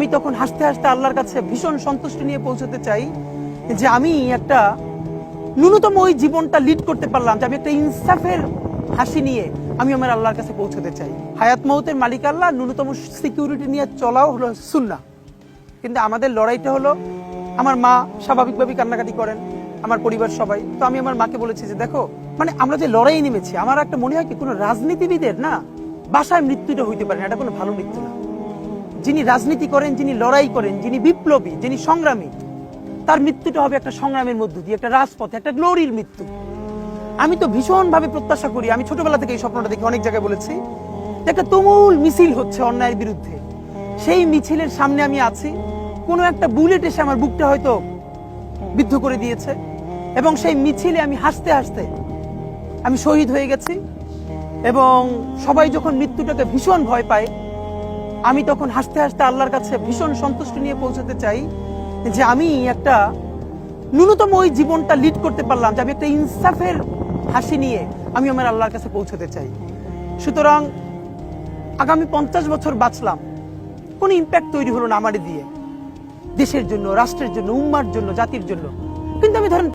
আমি তখন হাসতে হাসতে আল্লাহর কাছে ভীষণ সন্তুষ্টি নিয়ে পৌঁছতে চাই যে আমি একটা ন্যূনতম ওই জীবনটা লিড করতে পারলাম, যে আমি একটা ইনসাফের হাসি নিয়ে আমি আমার আল্লাহর কাছে পৌঁছতে চাই। হায়াত মৌতের মালিক আল্লাহ, ন্যূনতম সিকিউরিটি নিয়ে চলাও হলো সুন্নাহ। কিন্তু আমাদের লড়াইটা হলো, আমার মা স্বাভাবিকভাবেই কান্নাকাটি করেন, আমার পরিবার সবাই। তো আমি আমার মাকে বলেছি যে দেখো, মানে আমরা যে লড়াই নেমেছি, আমার একটা মনে হয় কি কোনো রাজনীতিবিদের না বাসায় মৃত্যুটা হইতে পারে না, এটা কোনো ভালো মৃত্যু না। যিনি রাজনীতি করেন, যিনি লড়াই করেন, যিনি বিপ্লবী, যিনি সংগ্রামী, তার মৃত্যুটা হবে একটা সংগ্রামের মধ্য দিয়ে, একটা রাজপথে, একটা গ্লোরির মৃত্যু। আমি তো ভীষণ ভাবে প্রত্যাশা করি, আমি ছোটবেলা থেকে এই স্বপ্নটা দেখি, অনেক জায়গায় বলেছি, একটা তুমুল মিছিল হচ্ছে অন্যায়ের বিরুদ্ধে। সেই মিছিলের সামনে আমি আছি, কোনো একটা বুলেট এসে আমার বুকটা হয়তো বিদ্ধ করে দিয়েছে, এবং সেই মিছিলে আমি হাসতে হাসতে আমি শহীদ হয়ে গেছি। এবং সবাই যখন মৃত্যুটাকে ভীষণ ভয় পায়, আমি তখন হাসতে হাসতে আল্লাহর কাছে ভীষণ সন্তুষ্টি নিয়ে পৌঁছতে চাই যে আমি একটা ন্যূনতম ওই জীবনটা লিড করতে পারলাম, যে আমি একটা ইনসাফের হাসি নিয়ে আমি আমার আল্লাহর কাছে পৌঁছতে চাই। সুতরাং আগামী 50 বছর বাঁচলাম, কোনো ইম্প্যাক্ট তৈরি হলো না আমারে দিয়ে, দেশের জন্য, রাষ্ট্রের জন্য, উম্মার জন্য, জাতির জন্য। কিন্তু আমি ধরেন